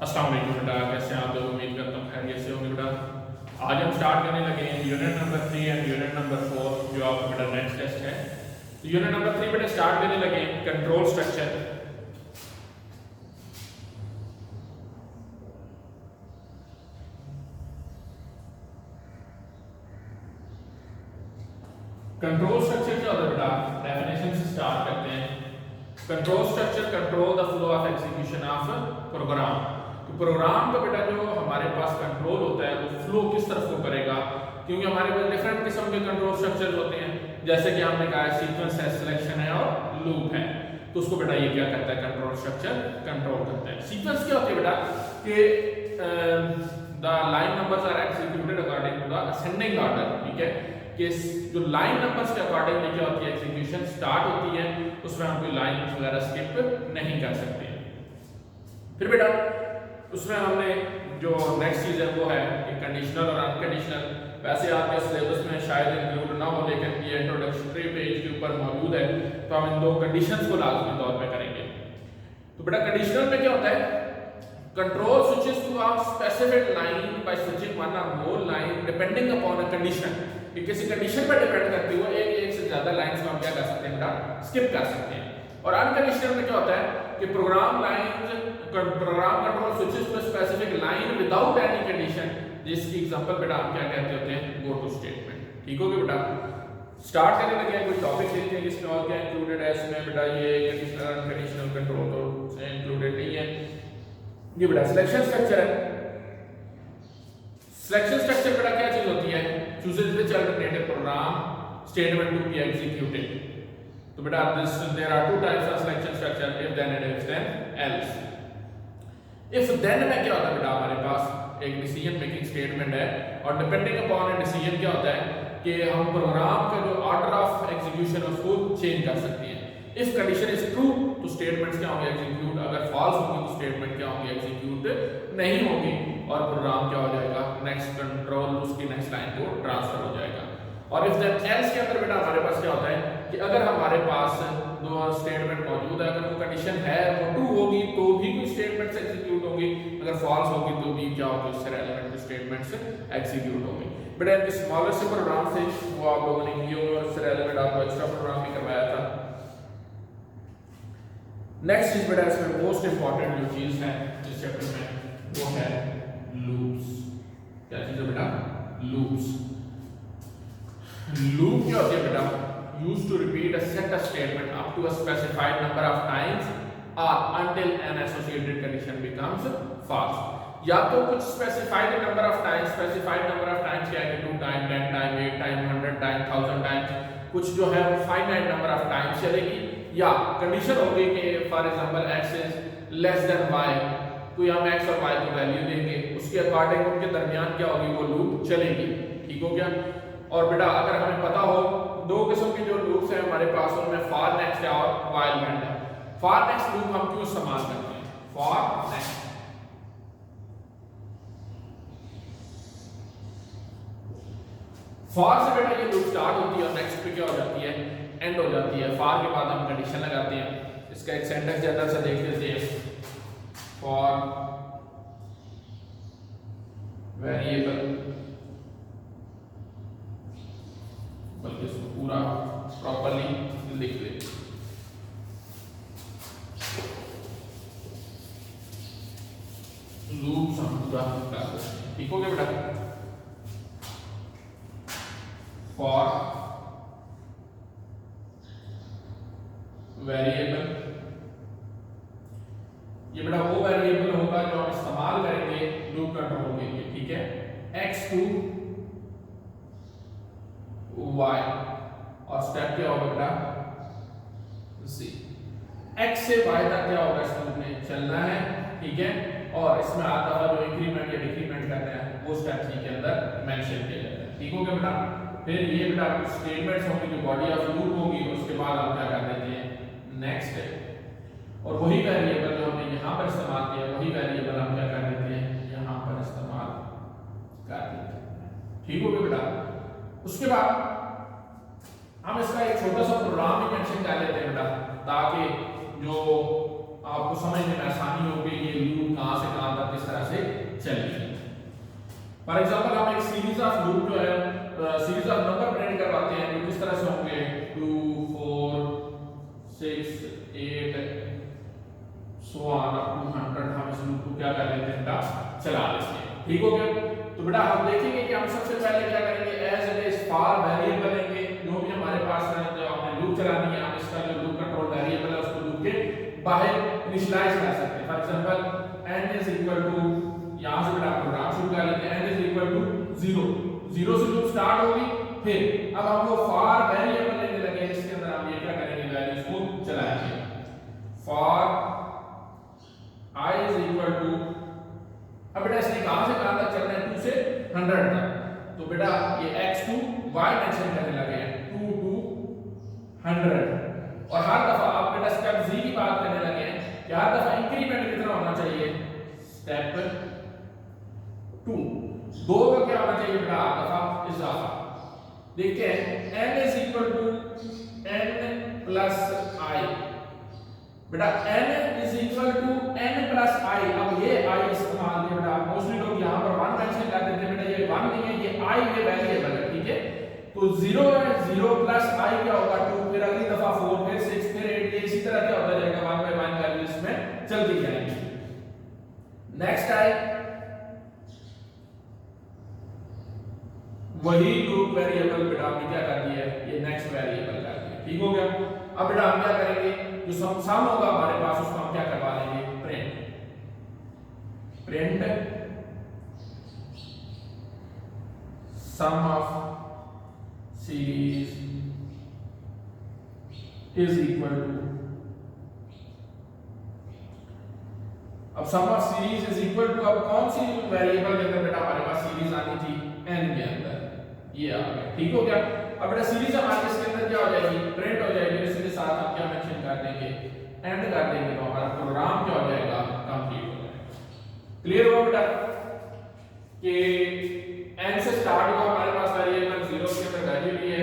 अस्सलाम वालेकुम बेटा, कैसे हैं आप लोग? उम्मीद करता हूँ खैरियत से होंगे बेटा। आज हम स्टार्ट करने लगे हैं unit number 3 and unit number 4 जो आपका बेटा नेक्स्ट टेस्ट है। तो यूनिट नंबर 3 बेटा स्टार्ट करने लगे हैं कंट्रोल स्ट्रक्चर। कंट्रोल स्ट्रक्चर क्या होता है बेटा? डेफिनेशन से स्टार्ट करते हैं। Control structure control the flow of execution of program. तो प्रोग्राम का बेटा जो हमारे पास कंट्रोल होता है वो फ्लो किस तरफ को करेगा, क्योंकि हमारे पास डिफरेंट किस्म के कंट्रोल स्ट्रक्चर होते हैं, जैसे कि हमने कहा है सीक्वेंस है, सिलेक्शन है और लूप है। तो उसको बेटा ये क्या करता है? कंट्रोल स्ट्रक्चर कंट्रोल करता है। सीक्वेंस क्या होती है बेटा कि the line numbers are executed according to the ascending order. ठीक है, कि जो लाइन नंबर्स के अकॉर्डिंगली क्या होती है, एग्जीक्यूशन स्टार्ट होती है, उसमें हम कोई लाइन वगैरह स्किप नहीं कर सकते। फिर बेटा उसमें हमने जो नेक्स्ट चीज है वो है कि कंडीशनल और अनकंडीशनल। वैसे आपके सिलेबस में शायद इंक्लूड ना हो, लेकिन ये इंट्रोडक्टरी पेज के ऊपर मौजूद है, तो हम इन दो कंडीशंस को लाजमी तौर पे करेंगे। तो बेटा कंडीशनल में क्या होता है? Control switches to a specific line by switching one और more line depending upon a condition. कि किसी कंडीशन पर डिपेंड करते हुए एक से ज्यादा लाइंस को हम क्या कर सकते हैं बेटा? स्किप कर सकते हैं। और अनकंडीशनल में क्या होता है कि program control switches to specific line without any condition, जिसकी एग्जांपल बेटा हम क्या कहते होते हैं? Go to statement. ठीक हो गया बेटा? स्टार्ट करने लगे हैं, कोई टॉपिक देखते हैं इसमें और क्या इंक्लूडेड है। इसमें बेटा ये कंडीशनल अनकंडीशनल कंट्रोल तो इंक्लूडेड नहीं है। ये बेटा सिलेक्शन स्ट्रक्चर है। सिलेक्शन स्ट्रक्चर बेटा क्या चीज होती है? Chooses which alternative program statement to be executed. तो बेटा there are two types of selection structure, if then and if then else. If then में क्या होता है बेटा? हमारे पास एक डिसीजन मेकिंग स्टेटमेंट है और डिपेंडिंग अपॉन ए डिसीजन क्या होता है कि हम प्रोग्राम का जो ऑर्डर ऑफ एग्जीक्यूशन उसको चेंज कर सकते हैं। इफ कंडीशन इज ट्रू तो स्टेटमेंट्स क्या होंगे? एग्जीक्यूट। अगर फॉल्स होंगे तो स्टेटमेंट क्या होंगे? एग्जीक्यूट नहीं होगी और प्रोग्राम क्या हो जाएगा? नेक्स्ट कंट्रोल उसकी नेक्स्ट लाइन को ट्रांसफर हो जाएगा। और इफ देन एल्स के अंदर बेटा हमारे पास क्या होता है कि अगर हमारे पास दो स्टेटमेंट मौजूद है, अगर वो कंडीशन है वो ट्रू होगी तो भी कोई स्टेटमेंट्स एग्जीक्यूट होंगी, अगर फॉल्स होगी तो भी क्या होगी? उससे रेलेवेंट स्टेटमेंट्स एग्जीक्यूट होंगी। बेटा इनके स्मॉलेस्ट से प्रोग्राम से वो आप लोगों ने किए होंगे और उससे रेलेवेंट आपको एक्स्ट्रा प्रोग्राम भी करवाया था। नेक्स्ट चीज बेटा इसमें मोस्ट इंपॉर्टेंट जो चीज है इस चैप्टर में वो है लूप्स। क्या चीज है बेटा? लूप्स। लूप क्या होती है बेटा? Used to repeat a set of statement up to a specified number of times और until an associated condition becomes false। या तो कुछ specified number of times, specified number of times क्या है? 2 time, 10 time, 8 time, 100 time, 1000 times. कुछ जो है वो फाइनाइट नंबर ऑफ टाइम्स चलेगी, या कंडीशन होगी कि for example x is less than y, तो हम x और y को वैल्यू देंगे, उसके अकॉर्डिंग उनके दरमियान क्या होगी? वो लूप चलेगी। ठीक हो गया? और बेटा अगर हमें पता हो दो किस्म के जो लूप्स हैं हमारे पास, उनमें फॉर नेक्स्ट है और व्हाइल एंड है। फॉर नेक्स्ट लूप हम क्यों इस्तेमाल करते हैं? फॉर नेक्स्ट फॉर से बेटा ये लूप स्टार्ट होती है और नेक्स्ट पे क्या हो जाती है? एंड हो जाती है। फॉर के बाद हम कंडीशन लगाते हैं। इसका एक सेंटेंस जनरल से देख लेते हैं। फॉर वेरिएबल, बल्कि इसको पूरा प्रॉपर्ली लिख लेते हैं। लूप्स हम पूरा कर सकते हैं। ठीक हो गया बेटा? फॉर वेरिएबल, ये बेटा वो वेरिएबल होगा जो हम इस्तेमाल करेंगे लूप कंट्रोल के लिए। ठीक है? x टू y और स्टेप क्या होगा बेटा? z। x से y तक क्या होगा? इस लूप में चलना है। ठीक है? और इसमें आता हुआ जो इंक्रीमेंट या डिक्रीमेंट करना है वो स्टेप सी के अंदर मेंशन किया जाता है। ठीक हो गया बेटा? फिर ये बेटा स्टेटमेंट्स होंगी जो बॉडी ऑफ लूप होगी, उसके बाद हम क्या कर देते हैं? नेक्स्ट है। और वही वेरिएबल जो हमने यहाँ पर इस्तेमाल किया वही वेरिएबल हम क्या कर देते हैं? यहाँ पर इस्तेमाल कर देते हैं। ठीक हो गया बेटा? उसके बाद हम इसका एक छोटा सा प्रोग्राम भी मेंशन कर लेते हैं बेटा, ताकि जो आपको समझने में आसानी हो कि ये लूप कहाँ से कहाँ तक फॉर एग्जांपल हम एक सीरीज ऑफ लूप जो है सीरीज ऑफ नंबर प्रिंट करवाते हैं जो किस तरह से होंगे 2 4 6 8 सो ऑन अप टू 100। हम इस लूप को क्या कर लेते हैं बेटा चला लेते हैं। ठीक हो गया। तो बेटा हम देखेंगे कि हम सबसे पहले क्या करेंगे as it is for variable लेंगे जो भी हमारे पास है जो हमने लूप चलानी है हम इसका जो लूप कंट्रोल वेरिएबल है उसको लूप के बाहर इनिशियलाइज कर सकते हैं। For example n is equal to यहां से बेटा प्रोग्राम शुरू कर लेते हैं n इज इक्वल टू 0 0 से लूप स्टार्ट होगी। फिर अब हम वो फॉर वेरिएबल लेने लगे इसके अंदर हम ये क्या करेंगे वैल्यूज को चलाएंगे। For I is equal to अब बेटा इसने कहां से कहां तक चलना है 2 से 100 तक। तो बेटा ये x to y मेंशन करने लगे हैं 2 to 100 और हर दफा आप बेटा स्टेप z की बात करने लगे हैं कि हर दफा इंक्रीमेंट कितना होना चाहिए स्टेप 2 दो का क्या होना चाहिए बेटा हर दफा इजाफा। देखते हैं n is equal to n plus i बेटा n is equal to n plus i। अब ये i इस्तेमाल किया बेटा मोस्टली लोग यहाँ पर 1 मेंशन कर देते हैं बेटा ये 1 नहीं है ये i ये वेरिएबल है। ठीक है तो 0 है 0 प्लस i क्या होगा 2 फिर अगली दफा 4 फिर 6 फिर 8 ये इसी तरह क्या होता जाएगा 1 बाय 1 वैल्यू इसमें चलती जाएगी। नेक्स्ट है वही लूप वेरिएबल बेटा हमने क्या कर दिया है ये नेक्स्ट वेरिएबल कर दिया। ठीक हो गया। अब बेटा हम क्या करेंगे जो सम होगा हमारे पास उसको हम क्या करवा लेंगे print sum of series is equal to अब sum of series is equal to अब कौन सी वेरिएबल के अंदर बेटा हमारे पास सीरीज आनी थी n के अंदर ये आ गया। ठीक हो गया। अब बेटा सीरीज हमारे इसके अंदर क्या हो जाएगी प्रिंट हो जाएगी इसके साथ हम क्या मेंशन कर देंगे एंड कर देंगे तो हमारा प्रोग्राम क्या हो जाएगा कंप्लीट हो जाएगा। क्लियर हुआ बेटा कि n से स्टार्ट हुआ हमारे पास वेरिएबल 0 के अंदर वैल्यू ली है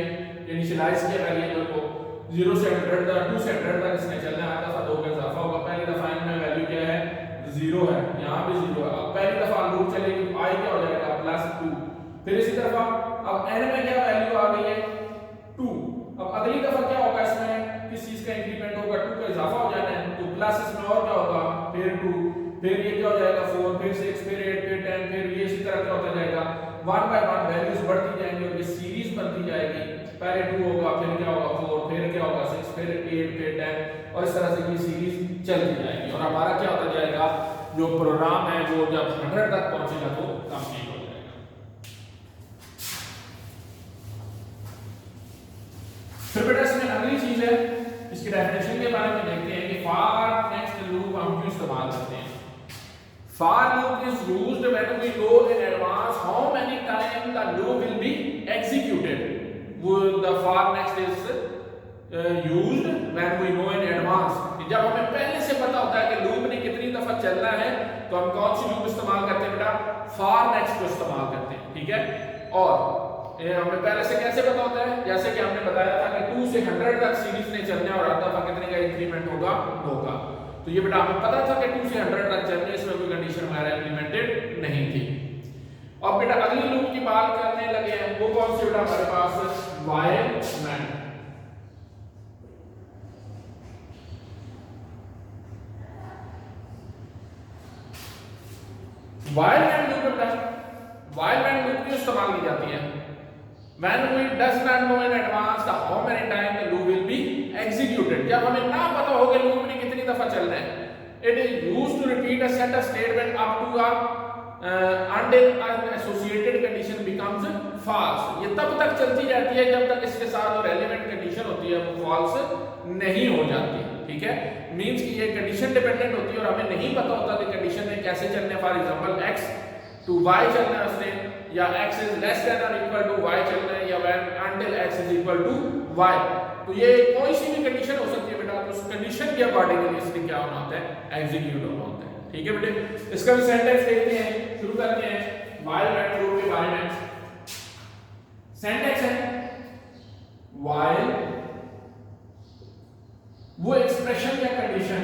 इनिशियलाइज किया वेरिएबल को 0 से 100 तक 2 से 100 तक इसने चलना है। हर दफा 2 का इजाफा होगा। पहली दफा n में वैल्यू क्या है 0 है यहां पे 0 है। अब पहली दफा लूप चलेगी तो i क्या हो जाएगा +2 फिर इसी तरह अब n में क्या वैल्यू आ गई है 2। अब अगली दफा क्या होगा इसमें किस चीज का इंक्रीमेंट होगा 2 का इजाफा हो जाना है तो प्लस इसमें और क्या होगा फिर 2 फिर ये क्या हो जाएगा 4 फिर 6 फिर 8 फिर 10 फिर ये इसी तरह क्या होता जाएगा 1 बाय 1 वैल्यूज बढ़ती जाएंगी और ये सीरीज बनती जाएगी। पहले 2 होगा फिर क्या होगा 4 फिर क्या होगा 6 फिर 8 फिर 10 और इस तरह से ये सीरीज चलती जाएगी और हमारा क्या होता जाएगा जो प्रोग्राम है वो जब 100 तक पहुंचेगा तो कंप्लीट हो जाएगा। फिर बेटा इसमें अगली चीज है इसकी डेफिनेशन के बारे में देखते हैं कि फॉर नेक्स्ट लूप हम क्यों इस्तेमाल करते हैं। For loop is used when we know in advance how many time the loop will be executed. वो the for next is used when we know in advance जब हमें पहले से पता होता है कि लूप ने कितनी दफा चलना है तो हम कौन सी लूप इस्तेमाल करते हैं बेटा फॉर नेक्स्ट को इस्तेमाल करते हैं। ठीक है और हमें पहले से कैसे पता होता है जैसे कि हमने बताया था कि 2 से 100 तक सीरीज ने चलना है और हर दफा कितने का इंक्रीमेंट होगा 2 का। तो ये बेटा हमें पता था कि 2 से 100 तक चलने इसमें कोई कंडीशन हमारा इंप्लीमेंटेड नहीं थी। अब बेटा अगली लूप की बात करने लगे हैं वो कौन सी बेटा हमारे पास while man. While man loop बेटा व्हाइल मैन लूप क्यों इस्तेमाल की जाती है when we does not know in advance the how many time the loop will be executed। जब हमें ना पता हो कि लूप ने कितनी दफा चलना है it is used to repeat a set of statement up to until an associated condition becomes false। ये तब तक चलती जाती है जब तक इसके साथ जो relevant condition होती है वो false नहीं हो जाती। ठीक है मींस कि ये condition dependent होती है और हमें नहीं पता होता कि condition ने कैसे चलना है। For example x to y चलना है उसने या x is less than or equal to y चलना है या when until x is equal to y। तो ये कोई सी भी कंडीशन हो सकती है बेटा तो उस कंडीशन के अकॉर्डिंगली इसमें क्या होना होता है एग्जीक्यूट होना होता है। ठीक है बेटे इसका भी सेंटेंस देखते हैं शुरू करते हैं व्हाइल मैन लूप के बारे में। सेंटेंस है व्हाइल वो एक्सप्रेशन या कंडीशन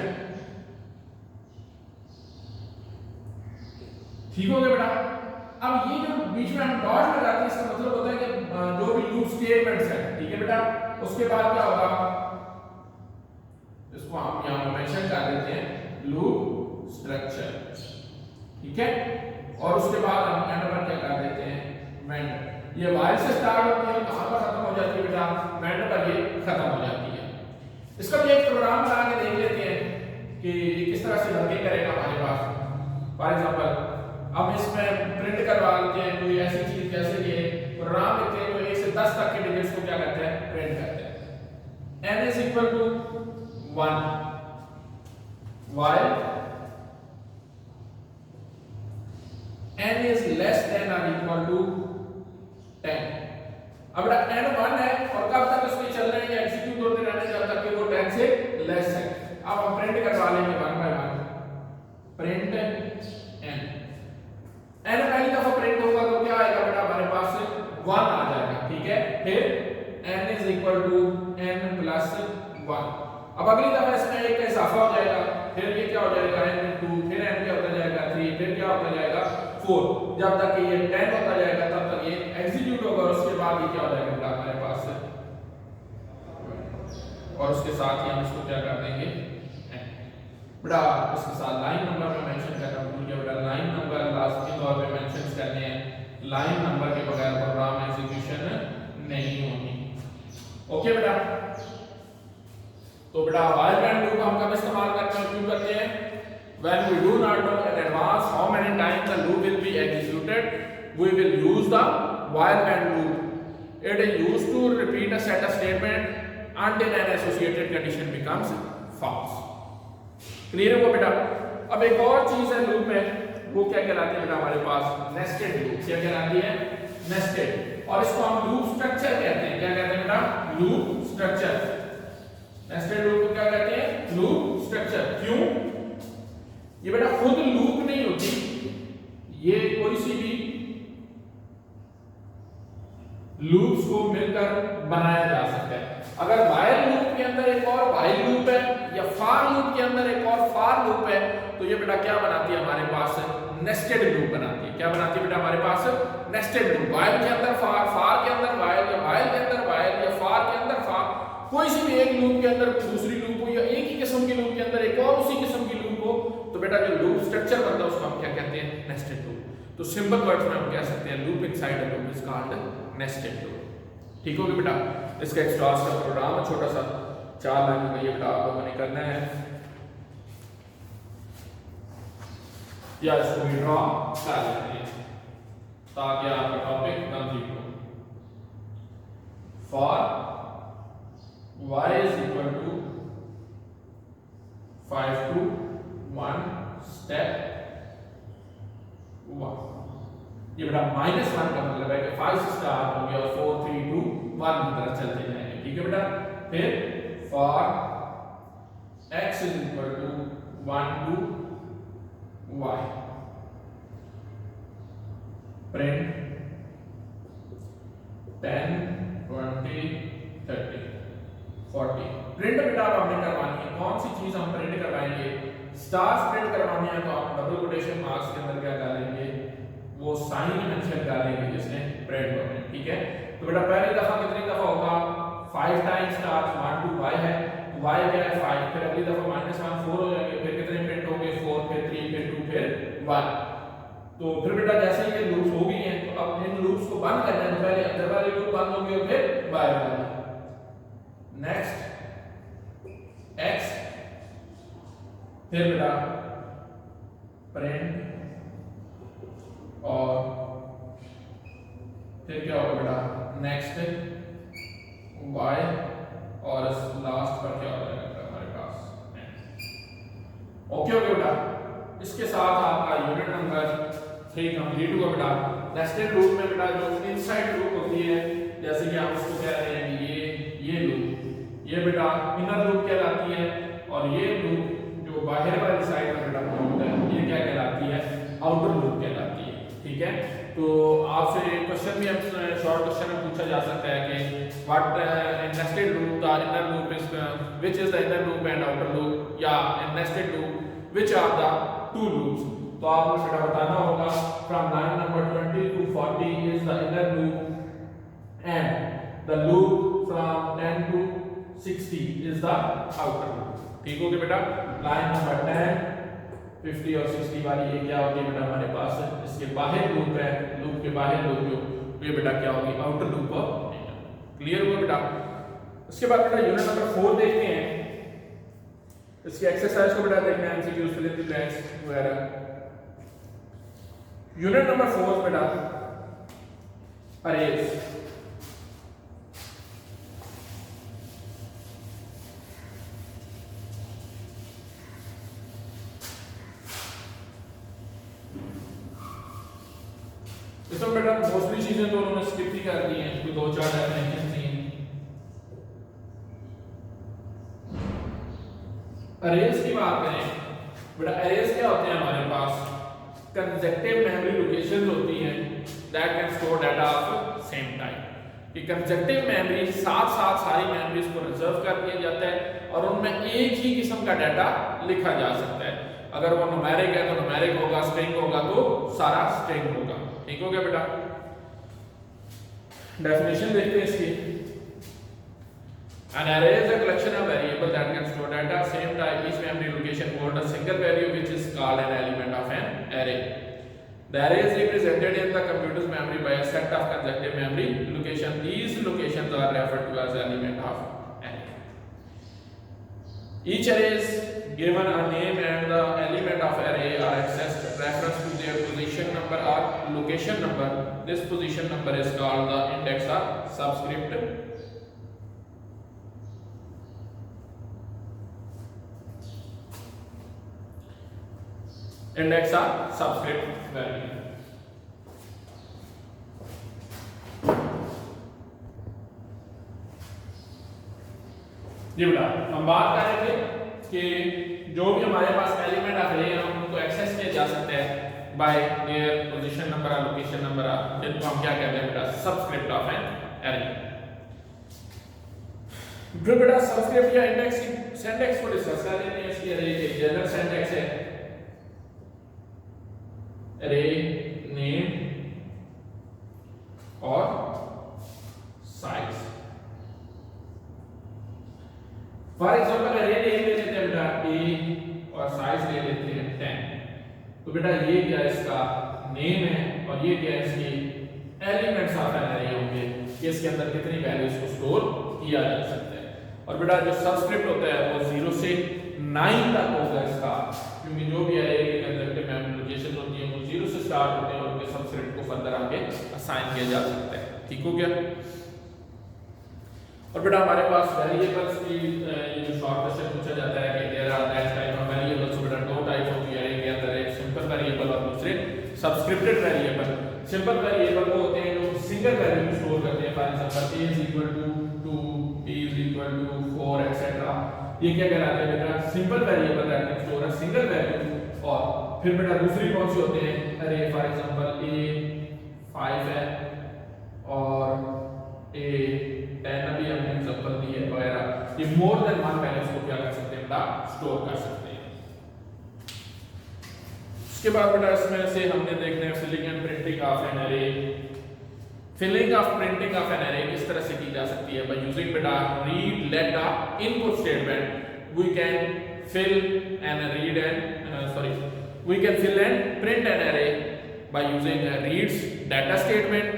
ठीक हो गया बेटा अब ये जो बीच में हम डॉट लगाते हैं इसका मतलब होता है कि जो भी लूप स्टेटमेंट्स है, ठीक है बेटा, उसके बाद क्या होगा, इसको हम यहां पर मेंशन कर देते हैं लूप स्ट्रक्चर, ठीक है, और उसके बाद हम एंड पर क्या कर देते हैं वेंड। ये वाइल से स्टार्ट होती है, कहां पर खत्म हो जाती है बेटा, वेंड पर ये खत्म हो जाती है। इसका भी एक प्रोग्राम बना के देख लेते हैं कि ये किस तरह से वर्किंग करेगा हमारे पास। फॉर एग्जांपल अब इसमें प्रिंट करवा लेते हैं कोई ऐसी चीज जैसे कि प्रोग्राम लिखते हैं तो 1 से 10 तक के डिजिट्स को क्या करते हैं, प्रिंट करते हैं। n is equal to 1 while n is less than or equal to 10। अब बेटा n 1 है और कब तक उसके चलना है, ये एग्जीक्यूट होते रहने जब तक कि वो 10 से लेस है। अब हम प्रिंट करवा लेंगे 1 बाय 1, प्रिंट n। n पहली दफा प्रिंट होगा तो क्या आएगा बेटा, हमारे पास 1 आ जाएगा, ठीक है। फिर n is equal to n plus 1। अब अगली दफा इसमें 1 का इजाफा हो जाएगा, फिर ये क्या हो जाएगा n 2, फिर n क्या होता जाएगा 3, फिर क्या होता जाएगा 4, जब तक कि ये 10 होता जाएगा तब तक ये एग्जीक्यूट होगा और उसके बाद ये क्या हो जाएगा बेटा हमारे पास, और उसके साथ ही हम इसको क्या कर देंगे बेटा, इसके साथ लाइन नंबर में मेंशन करना भूल गया बेटा, लाइन नंबर लाजमी तौर पे मेंशन करने हैं, लाइन नंबर के बगैर प्रोग्राम एग्जीक्यूशन नहीं होगी, ओके बेटा। तो बेटा while when लूप हम कब इस्तेमाल करते हैं, क्यों करते हैं, when we do not know in advance how many times the loop will be executed, we will use the while when loop। it is used to repeat a set of statement until an associated condition becomes false। Clear है वो बेटा। अब एक और चीज है loop में, वो क्या कहलाती है बेटा हमारे पास, नेस्टेड लूप। क्या कहलाती है, नेस्टेड, और इसको हम लूप स्ट्रक्चर कहते हैं। क्या कहते हैं बेटा, लूप स्ट्रक्चर। नेस्टेड लूप को क्या कहते हैं, लूप स्ट्रक्चर। क्यों, ये बेटा खुद लूप नहीं होती, ये कोई सी भी लूप्स को मिलकर बनाया जा सकता है। अगर while लूप के अंदर एक और while लूप है या for लूप के अंदर एक और for लूप है तो ये बेटा क्या बनाती है हमारे पास, नेस्टेड लूप बनाती है। क्या बनाती है बेटा हमारे पास, नेस्टेड लूप। while के अंदर for के अंदर while, या while के अंदर while, या for के अंदर for, कोई सी भी एक लूप के अंदर दूसरी लूप हो, या एक ही किस्म की लूप के अंदर एक और उसी किस्म की लूप हो, तो बेटा जो लूप स्ट्रक्चर बनता है उसको हम क्या कहते हैं, नेस्टेड लूप। तो सिंपल वर्ड्स में हम कह सकते हैं loop inside a loop is called nested loop. ठीक होगी बेटा। इसका एक स्टार्स का प्रोग्राम है छोटा सा, 4 लाइन का, ये बेटा आप लोगों ने करना है, या इसको भी ड्रॉ कर लेते हैं ताकि आपका टॉपिक कंप्लीट हो। For y is equal to 5 to 1 step 1। ये बेटा -1 का मतलब है कि 5 से स्टार्ट हो गया और 4 3 2 1 की तरफ चलते जाएंगे। ठीक है बेटा। फिर for x is equal to 1 to y, print 10 20 30 40। Print बेटा अब हमने करवानी है, कौन सी चीज हम प्रिंट करवाएंगे, स्टार्स प्रिंट करवानी है तो आप डबल कोटेशन मार्क्स के अंदर क्या डालेंगे, वो साइन मेंशन डालेंगे जिसने प्रिंट होना है। ठीक है। तो बेटा पहली दफा कितनी दफा होगा, 5 टाइम्स स्टार्स 1 to y है, y क्या है 5, फिर अगली दफा -1 4 हो जाएंगे, फिर कितने प्रिंट होंगे 4, फिर 3, फिर 2, फिर 1। तो फिर बेटा जैसे ही ये लूप्स हो गई हैं तो अब इन लूप्स को बंद करना है, पहले अंदर वाले लूप बंद होंगे और फिर बाहर वाले। नेक्स्ट x, फिर बेटा प्रिंट, और फिर क्या होगा बेटा नेक्स्ट y, और लास्ट पर क्या हो जाएगा हमारे पास। ओके हो गया बेटा। इसके साथ आपका यूनिट नंबर 3 कंप्लीट हुआ बेटा। नेस्टेड लूप में बेटा जो इनसाइड लूप होती है, जैसे कि आप उसको कह रहे हैं ये लूप, ये बेटा इनर लूप कहलाती है, और ये लूप जो बाहर वाली साइड में बेटा मौजूद है ये क्या कहलाती है, आउटर लूप कहलाती है। ठीक है। तो आपसे क्वेश्चन भी शॉर्ट क्वेश्चन में पूछा जा सकता है कि what nested loop, the inner loop is which is the inner loop and outer loop, या in nested loop which are the 2 loops. तो आपको बेटा बताना होगा from line number 20 to 40 is the inner loop and the loop from 10 to 60 is the outer loop. ठीक हो गया बेटा? लाइन नंबर 10, 50 और 60 वाली ये क्या होगी बेटा हमारे पास? इसके बाहर लूप है, लूप के बाहर लूप जो ये बेटा क्या होगी? आउटर लूप और क्लियर हुआ बेटा? उसके बाद बेटा यूनिट नंबर 4 देखते हैं। इसकी एक्सरसाइज को बेटा देखना है, MCQs fill in the blanks वगैरह। यूनिट नंबर 4 बेटा अरेज। इसमें बेटा मोस्टली चीजें तो उन्होंने स्किप ही कर दी हैं, कोई 2-4 डेफिनेशन थी। अरेज की बात करें बेटा, अरेज क्या होते हैं हमारे पास? कंसेक्टिव मेमोरी लोकेशंस होती हैं that can store data of same time. कि कंसेक्टिव मेमोरी साथ साथ सारी मेमोरीज को रिजर्व कर दिया जाता है और उनमें एक ही किस्म का डाटा लिखा जा सकता है। अगर वो न्यूमेरिक है तो न्यूमेरिक होगा, स्ट्रिंग होगा तो सारा स्ट्रिंग होगा। ठीक हो गया बेटा? डेफिनेशन देखते हैं इसकी। An array is a collection of variables that can store data same type. Each memory location holds a single value which is called an element of an array. The array is represented in the computer's memory by a set of consecutive memory locations. These locations are referred to as element of array. Each array is given a name and the element of array are accessed reference to their position number or location number. This position number is called the index or subscript. Index or subscript value. जी बेटा हम बात कर रहे थे कि जो भी हमारे पास एलिमेंट ऑफ अरे हैं उनको एक्सेस किया जा सकता है बाय देयर पोजीशन नंबर और लोकेशन नंबर, जिनको हम क्या कहते हैं बेटा? सबस्क्रिप्ट ऑफ एन अरे। फिर बेटा सबस्क्रिप्ट या इंडेक्स की सिंटैक्स को डिस्कस कर लेते हैं। इसकी अरे के जनरल सिंटैक्स है अरे नेम और साइज। फॉर एग्जांपल अरे नेम ले लेते हैं बेटा a और साइज ले लेते हैं 10। तो बेटा ये क्या इसका नेम है और ये क्या इसकी एलिमेंट्स ऑफ एन अरे होंगे कि इसके अंदर कितनी वैल्यूज को स्टोर किया जा सकता है। और बेटा जो सबस्क्रिप्ट होता है वो 0 से 9 तक होगा इसका, क्योंकि जो भी अरे के कंसेक्टिव मेमोरी लोकेशन होती है वो 0 से स्टार्ट होते हैं और उनके सबस्क्रिप्ट को फर्दर आगे असाइन किया जा सकता है। ठीक हो गया? और बेटा हमारे पास वेरिएबल्स की ये जो शॉर्ट क्वेश्चन पूछा जाता है कि there are that type of variables. बेटा दो टाइप्स होती है अरे के अंदर, एक सिंपल वेरिएबल और दूसरे सब्सक्रिप्टेड वेरिएबल। सिंपल वेरिएबल वो होते हैं जो सिंगल वैल्यू स्टोर करते हैं। For example a = 2, b = 4 etcetera. ये क्या कहलाते हैं बेटा? Simple variable that can store a single value. और फिर बेटा दूसरी कौन सी होते हैं? अरे फॉर एग्जांपल a 5 है और a 10 अभी हमने एग्जांपल दी है वगैरह। ये मोर देन वन वैल्यूज को क्या कर सकते हैं बेटा? स्टोर कर सकते हैं। उसके बाद बेटा इसमें से हमने देखना है filling and printing of an array. Filling of printing of an array किस तरह से की जा सकती है? बाय यूजिंग बेटा read let the input statement we can fill and read and we can fill and print an array by using reads data statement,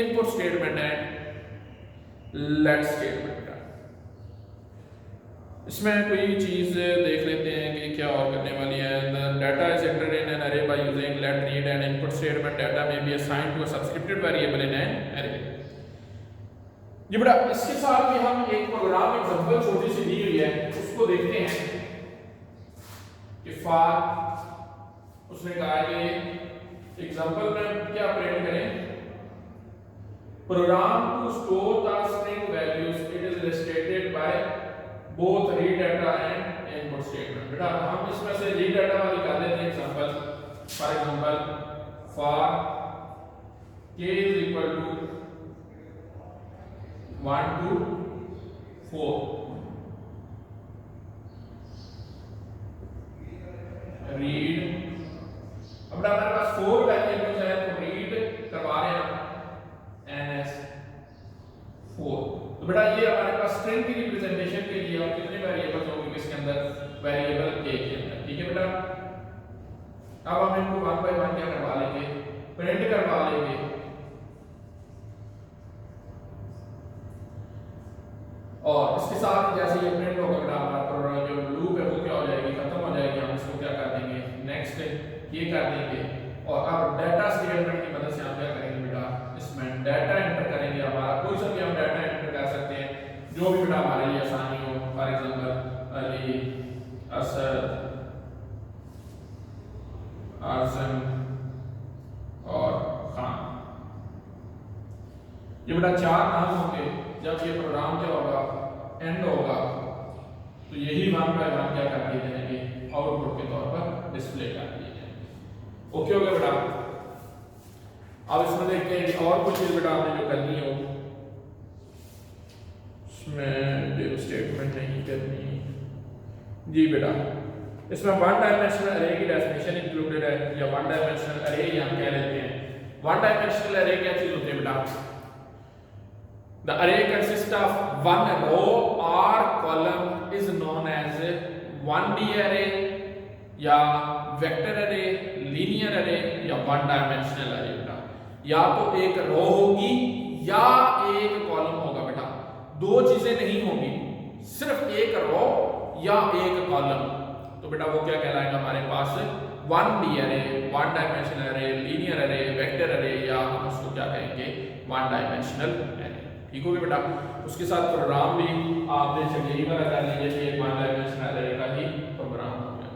input statement and let statement। इसमें कोई चीज देख लेते हैं कि क्या और करने वाली है। the data is entered in an array by using let, read and input statement. data may be assigned to a subscripted variable in an array। ये बेटा इसके साथ भी हम एक प्रोग्राम एग्जांपल छोटी सी दी हुई है उसको देखते हैं कि फॉर उसने कहा कि एग्जांपल में क्या प्रिंट करें? Program to store the string values it is restricted by both read data and input statement. बेटा हम इसमें से रीड डाटा वाली कर लेते हैं example. For example for k = 1 to 4 read. अब हमारे पास 4 वेरिएबल्स हैं तो रीड करवा रहे के लिए अब कितने वेरिएबल्स होंगे इसके अंदर, वेरिएबल a के अंदर, ठीक है बेटा। अब हम इनको वन बाय वन क्या करवा लेंगे, प्रिंट करवा लेंगे। और इसके साथ जैसे ये प्रिंट होगा बेटा हमारा प्रोग्राम जो लूप है वो क्या हो जाएगी, खत्म हो जाएगी। हम इसको क्या कर देंगे, नेक्स्ट ये कर देंगे। और अब डाटा स्टेटमेंट की मदद से हम क्या करेंगे बेटा, इसमें डाटा एंटर करेंगे। हमारा कोई सा भी हम डाटा एंटर कर सकते हैं जो भी बेटा हमारे लिए आसानी हो। फॉर एग्जांपल अली, असद, आजम और खान, ये बेटा चार नाम होंगे। जब ये प्रोग्राम क्या होगा, एंड होगा, तो यही वन बाय वन क्या कर दिए जाएंगे, आउटपुट के तौर पर डिस्प्ले कर दिए जाएंगे। ओके हो गया बेटा। अब इसमें देखते हैं कि और कुछ चीज बेटा आपने जो करनी हो, इसमें जो स्टेटमेंट नहीं करनी जी बेटा। इसमें वन डायमेंशनल अरे की डेफिनेशन इंक्लूडेड है, या वन डायमेंशनल अरे हम कह लेते हैं। वन डायमेंशनल अरे क्या चीज होती है बेटा, the array consists of one row or column is known as 1D array या वेक्टर array, लीनियर array या वन डायमेंशनल array बेटा। या तो एक रो होगी या एक कॉलम होगा बेटा, दो चीजें नहीं होंगी, सिर्फ एक रो या एक कॉलम। तो बेटा वो क्या कहलाएगा हमारे पास, 1D array, one dimensional array, linear array, vector array, या हम उसको क्या कहेंगे, वन डायमेंशनल array। ठीक हो गया बेटा। उसके साथ प्रोग्राम भी आप बेशक यही वाला कर लीजिए कि एक वन डायमेंशनल अरे का ही प्रोग्राम हो गया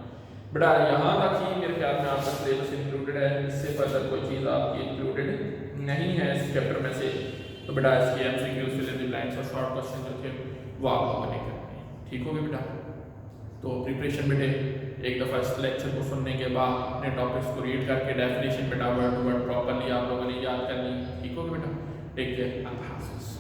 बेटा। यहाँ तक ही मेरे ख्याल में आपका सिलेबस इंक्लूडेड है, इससे फर्दर कोई चीज़ आपकी इंक्लूडेड नहीं है इस चैप्टर में से। तो बेटा इसके MCQs, fill in the blanks और शॉर्ट क्वेश्चन जो थे वो आप लोगों ने करने हैं। ठीक हो गया बेटा। तो प्रिपरेशन बेटे एक दफ़ा इस लेक्चर को सुनने के बाद अपने टॉपिक्स को रीड करके डेफिनेशन बेटा वर्ड टू वर्ड प्रॉपरली आप लोगों ने याद करनी। ठीक हो गया बेटा। टेक केयर, अल्लाह हाफ़िज़।